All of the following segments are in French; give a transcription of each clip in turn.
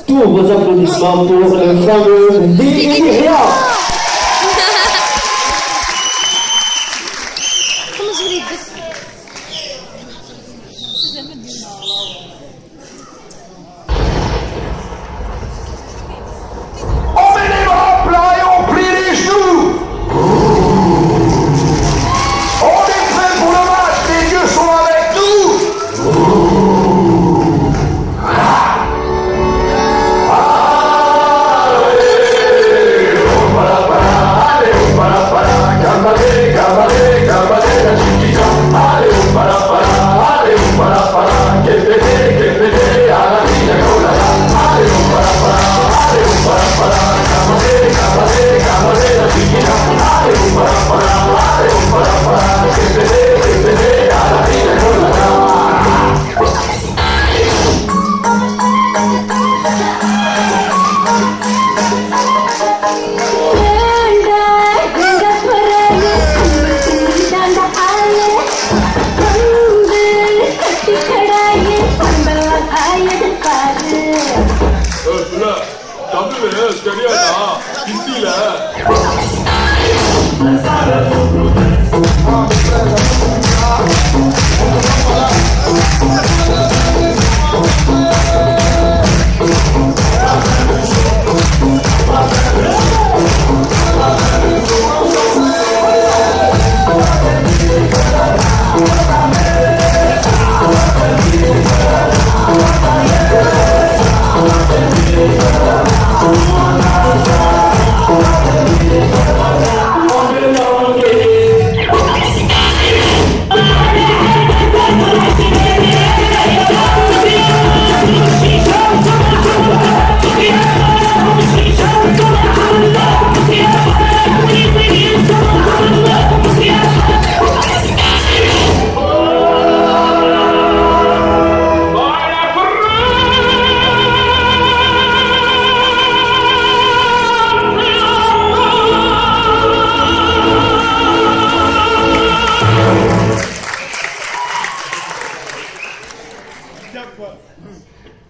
Tous vos applaudissements pour le fameux Diria.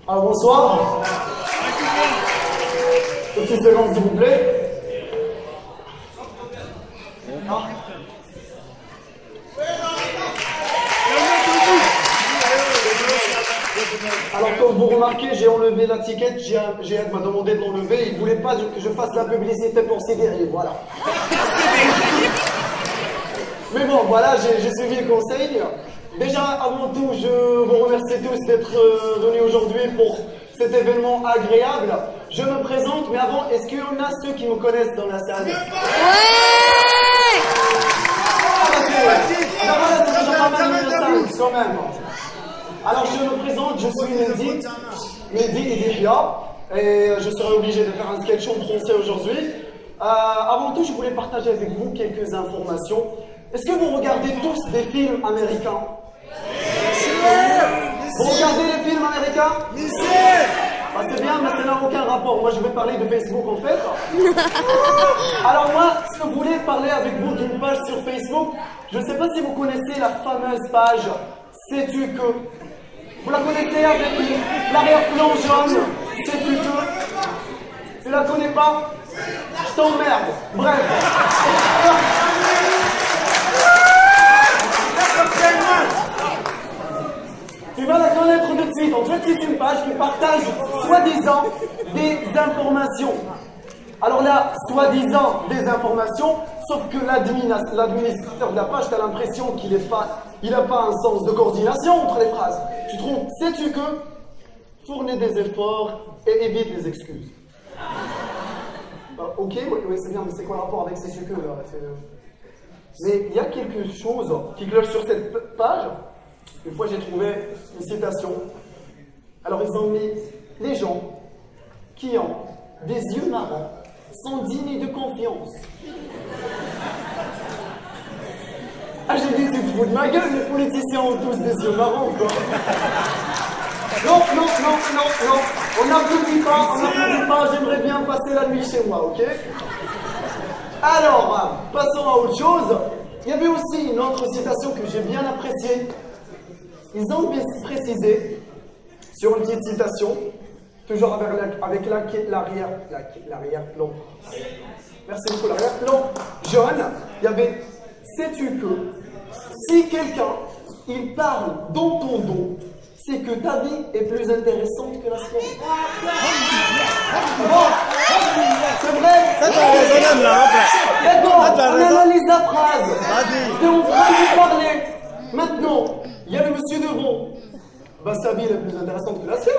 Alors bonsoir. Une petite seconde s'il vous plaît. Alors comme vous remarquez, j'ai enlevé la ticket, GF m'a demandé de l'enlever, il ne voulait pas que je fasse la publicité pour CDR, voilà. Mais bon, voilà, j'ai suivi le conseil. Déjà, avant tout, je vous remercie tous d'être venus aujourd'hui pour cet événement agréable. Je me présente, mais avant, est-ce qu'il y en a ceux qui me connaissent dans la salle? Ouais. Quand même. Alors, je me présente, je suis Mehdi Idihia, et je serai obligé de faire un sketch en français aujourd'hui. Avant tout, je voulais partager avec vous quelques informations. Est-ce que vous regardez tous des films américains? Vous regardez les films américains? Ah, c'est bien, mais ça n'a aucun rapport. Moi, je vais parler de Facebook, en fait. Alors moi, si vous voulez parler avec vous d'une page sur Facebook, je ne sais pas si vous connaissez la fameuse page « Sais-tu que ?» Vous la connaissez avec l'arrière-plan jaune « Sais-tu que ?» Tu la connais pas? Je t'emmerde. Bref. Tu vas la connaître tout de suite. En fait, c'est une page qui partage soi-disant des informations. Alors là, soi-disant des informations, sauf que l'administrateur de la page, tu as l'impression qu'il n'a pas un sens de coordination entre les phrases. Tu trouves, sais-tu que? Fournis des efforts et évite les excuses. Ok, oui, c'est bien, mais c'est quoi le rapport avec sais-tu que là? Mais il y a quelque chose qui cloche sur cette page. Une fois, j'ai trouvé une citation. Alors, ils ont mis « Les gens qui ont des yeux marrants sont dignes de confiance. » Ah, j'ai dit, tu te fous de ma gueule, les politiciens ont tous des yeux marrants, quoi. Non, on n'applaudit pas, j'aimerais bien passer la nuit chez moi, ok? Alors, passons à autre chose. Il y avait aussi une autre citation que j'ai bien appréciée. Ils ont précisé, sur une petite citation, toujours avec l'arrière-plan. Merci beaucoup, l'arrière-plan jaune. Il y avait, sais-tu que si quelqu'un, il parle dans ton dos, c'est que ta vie est plus intéressante que la sienne. Bon, c'est vrai. D'accord, on analyse la phrase. T'es en train de parler. Maintenant, il y a le monsieur devant. Bah, sa vie est plus intéressante que la sienne.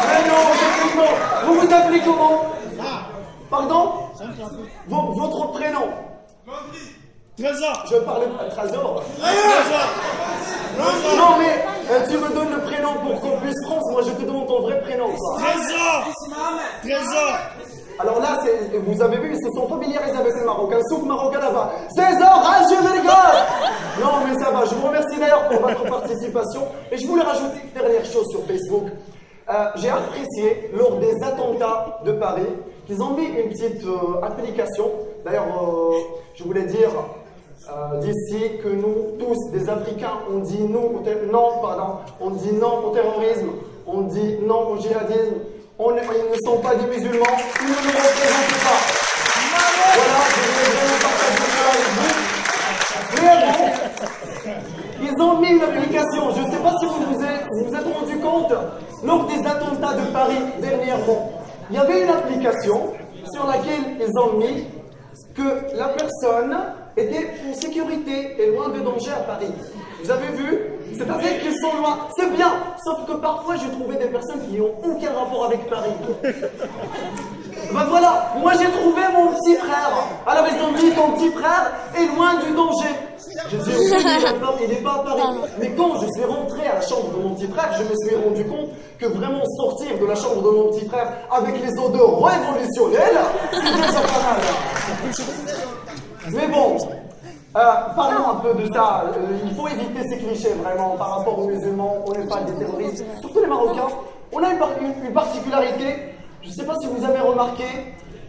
Mais non, c'est faux. Vous vous appelez comment? Pardon? Votre prénom? Trésor. Je parlais de Trésor. Non, mais tu me donnes le prénom pour qu'on puisse France. Moi, je te demande ton vrai prénom. Trésor. Trésor. Alors là, vous avez vu, ils se sont familiarisés avec le Marocain. Souk marocain là-bas. César, je me rigole. Non, mais ça va. Je vous remercie d'ailleurs pour votre participation. Et je voulais rajouter une dernière chose sur Facebook. J'ai apprécié, lors des attentats de Paris, qu'ils ont mis une petite application. D'ailleurs, je voulais dire d'ici que nous, tous, des Africains, on dit non on dit non au terrorisme, on dit non au djihadisme. Ils ne sont pas des musulmans, ils ne nous représentent pas. Voilà, je voulais vraiment partager ça avec vous. Mais bon, ils ont mis une application, je ne sais pas si vous vous êtes rendu compte, lors des attentats de Paris dernièrement, il y avait une application sur laquelle ils ont mis que la personne était en sécurité et loin de danger à Paris. Vous avez vu? C'est-à-dire qu'ils sont loin. C'est bien, sauf que parfois j'ai trouvé des personnes qui n'ont aucun rapport avec Paris. Ben voilà, moi j'ai trouvé mon petit frère. Alors ils ont dit ton petit frère est loin du danger. Je dis ok, il n'est pas à Paris. Mais quand je suis rentré à la chambre de mon petit frère, je me suis rendu compte que vraiment sortir de la chambre de mon petit frère avec les odeurs révolutionnelles, c'est déjà pas mal. Mais bon, parlons un peu de ça. Il faut éviter ces clichés vraiment par rapport aux musulmans. On n'est pas des terroristes. Surtout les Marocains. On a une particularité. Je ne sais pas si vous avez remarqué,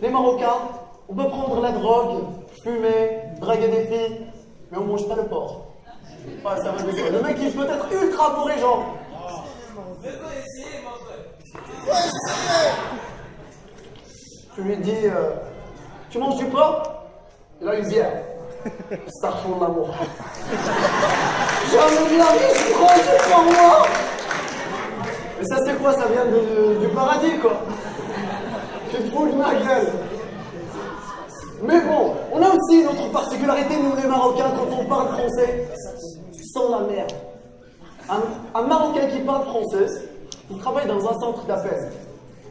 les Marocains, on peut prendre la drogue, fumer, draguer des filles, mais on ne mange pas le porc. Ouais, ça va déconner. Le mec, il peut être ultra bourré, genre. Tu lui dis, tu manges du porc? Il a une bière. Starfond l'amour. Jamais de la vie, je prends du pour moi. Mais ça, c'est quoi? Ça vient du paradis, quoi. Tu te fous de ma gueule. Mais bon, on a aussi une autre particularité, nous les Marocains, quand on parle français, sans la merde. Un Marocain qui parle français, il travaille dans un centre d'appel.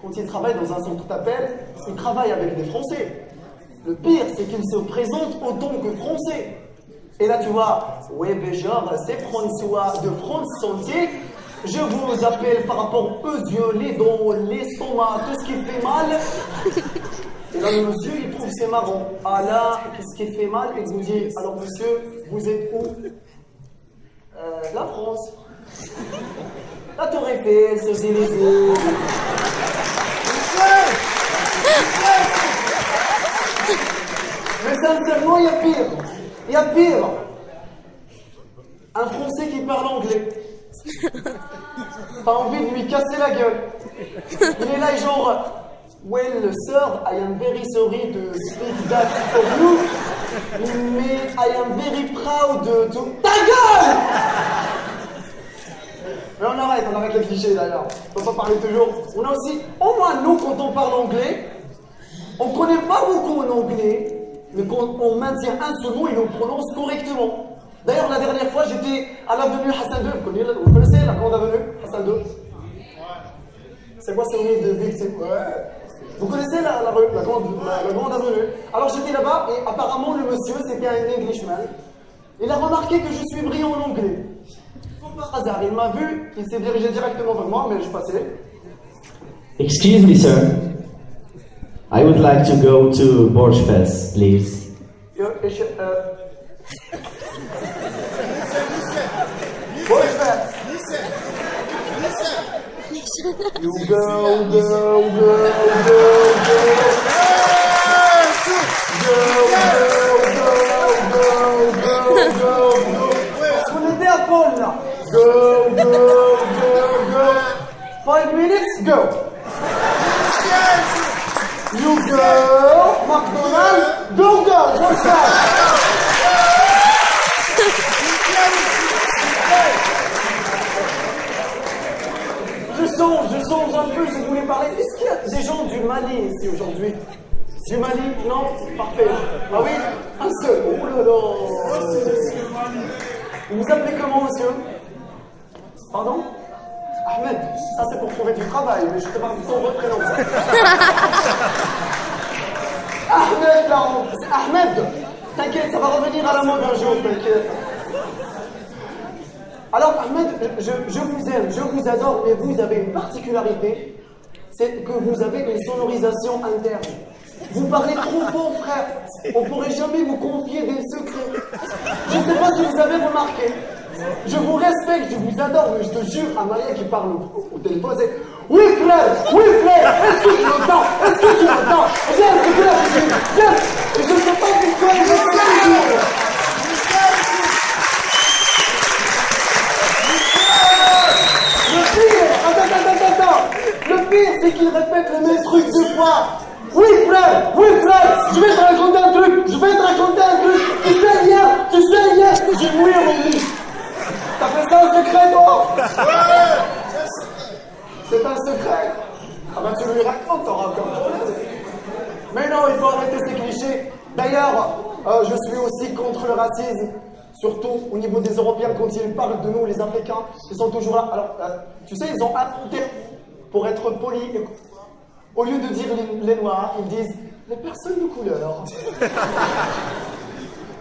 Quand il travaille dans un centre d'appel, il travaille avec des Français. Le pire, c'est qu'il se présente autant que Français. Et là, tu vois, ouais, ben genre, c'est François de France Santé. Je vous appelle par rapport aux yeux, les dents, l'estomac, tout ce qui fait mal. Et là, le monsieur, il trouve c'est marrant. Ah là, qu'est-ce qui fait mal? Et il vous dit, alors monsieur, vous êtes où? La France. La Tour Eiffel, ce Élysées. Mais sincèrement, il y a pire. Il y a pire. Un Français qui parle anglais. T'as envie de lui casser la gueule. Il est là et genre, well, sir, I am very sorry to speak that for you, mais I am very proud to... Ta gueule! Mais on arrête les clichés d'ailleurs. On va pas parler toujours. On a aussi, au moins nous, quand on parle anglais, on connaît pas beaucoup en anglais, mais quand on maintient un seul mot, il le prononce correctement. D'ailleurs, la dernière fois, j'étais à l'avenue Hassan II. Vous connaissez la grande avenue Hassan II? C'est quoi ce nom de ville? Vous connaissez la grande avenue? Alors j'étais là-bas et apparemment le monsieur, c'était un Englishman. Il a remarqué que je suis brillant en anglais. Par hasard, il m'a vu, il s'est dirigé directement vers moi, mais je passais. Excuse me, sir. I would like to go to Borj Fest, please. Borj Fest. You go. On était à Paul là. Go. 5 minutes, go. You go, McDonald's, go, go, what's that? Je songe un peu, je voulais parler. Est-ce qu'il y a des gens du Mali ici aujourd'hui? Du Mali? Non? Parfait. Ah oui? Un seul. Oh là là. Vous vous appelez comment, monsieur? Pardon? Ahmed. Ça, c'est pour trouver du travail, mais je te parle de ton votre prénom. Ahmed, là, c'est Ahmed. T'inquiète, ça va revenir à la mode un jour, t'inquiète. Alors, Ahmed, je vous aime, je vous adore, mais vous avez une particularité, c'est que vous avez une sonorisation interne. Vous parlez trop fort, frère. On ne pourrait jamais vous confier des secrets. Je ne sais pas si vous avez remarqué. Je vous respecte, je vous adore, mais je te jure, un Malien qui parle au téléphone, c'est « Oui, frère, est-ce que tu m'entends? Est-ce que tu m'entends? Viens, s'il te plaît, viens. » Et je ne sais pas pourquoi il répète toujours. Le pire, c'est qu'il répète le même truc deux fois. Oui, frère, je vais te raconter un truc. Tu sais, hier, j'ai mouillé mon lit. T'as fait ça un secret, toi? C'est un secret. Ah bah tu lui racontes, t'auras encore. Mais non, il faut arrêter ces clichés. D'ailleurs, je suis aussi contre le racisme. Surtout au niveau des Européens, quand ils parlent de nous, les Africains, ils sont toujours là. Alors, tu sais, ils ont inventé, pour être polis, au lieu de dire les Noirs, ils disent les personnes de couleur.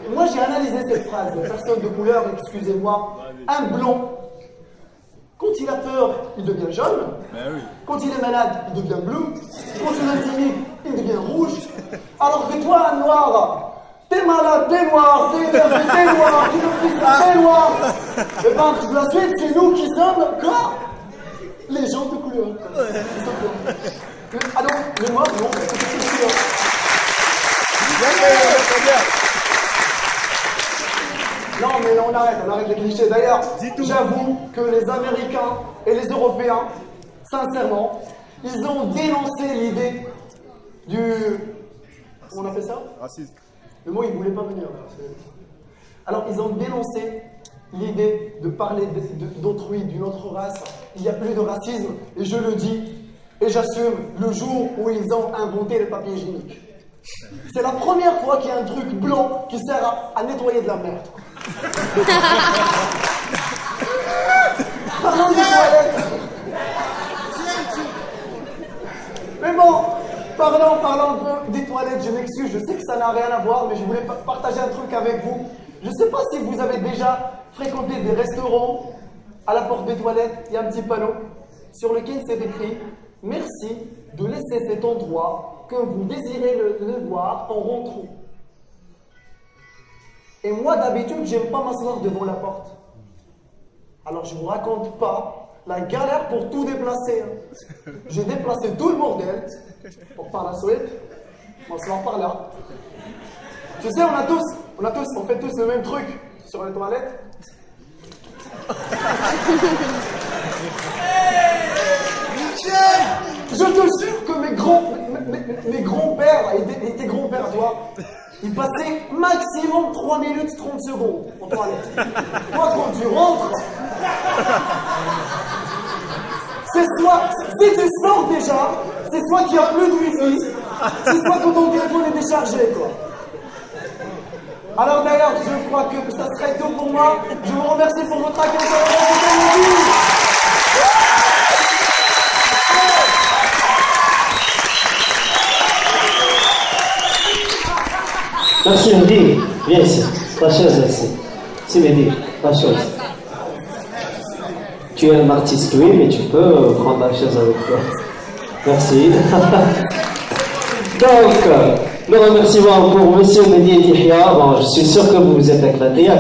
Et moi, j'ai analysé cette phrase, les personnes de couleur, excusez-moi, un blond, quand il a peur, il devient jaune. Quand il est malade, il devient bleu. Quand il est timide, il devient rouge. Alors que toi, un noir, t'es malade, t'es noir, t'es énervé, t'es noir, tu te fais t'es noir. Et ben, de la suite, c'est nous qui sommes quoi? Les gens de couleur. Ah non, les noirs, non, c'est de couleur. Non, mais on arrête les clichés. D'ailleurs, j'avoue que les Américains et les Européens, sincèrement, ils ont dénoncé l'idée du... Comment on a fait ça? Racisme. Le mot, il ne voulait pas venir. Alors, ils ont dénoncé l'idée de parler d'autrui, d'une autre race. Il n'y a plus de racisme, et je le dis, et j'assume, le jour où ils ont inventé le papier hygiénique. C'est la première fois qu'il y a un truc blanc qui sert à nettoyer de la merde. Parlons des toilettes. Mais bon, parlons un peu des toilettes, je m'excuse, je sais que ça n'a rien à voir, mais je voulais partager un truc avec vous. Je ne sais pas si vous avez déjà fréquenté des restaurants, à la porte des toilettes, il y a un petit panneau sur lequel c'est écrit « Merci de laisser cet endroit que vous désirez le voir en rentrant ». Et moi, d'habitude, j'aime pas m'asseoir devant la porte. Alors, je vous raconte pas la galère pour tout déplacer. J'ai déplacé tout le bordel pour par la suite m'asseoir par là. Tu sais, on fait tous le même truc sur les toilettes. Je te jure que mes grands-pères, et tes grands-pères, toi, ils passaient maximum 3 minutes 30 secondes en toilette. Toi, quand tu rentres, c'est soit, si tu sors déjà, c'est soit qu'il n'y a plus de wifi, c'est soit quand ton téléphone est déchargé, quoi. Alors d'ailleurs, je crois que ça serait tout pour moi. Je vous remercie pour votre accueil. Merci Mehdi, viens ici, ta chaise ici. C'est Mehdi, ta chaise. Tu es un artiste, oui, mais tu peux prendre la chaise avec toi. Merci. Donc, le remerciement pour Monsieur Mehdi Dihya. Bon, je suis sûr que vous vous êtes éclaté.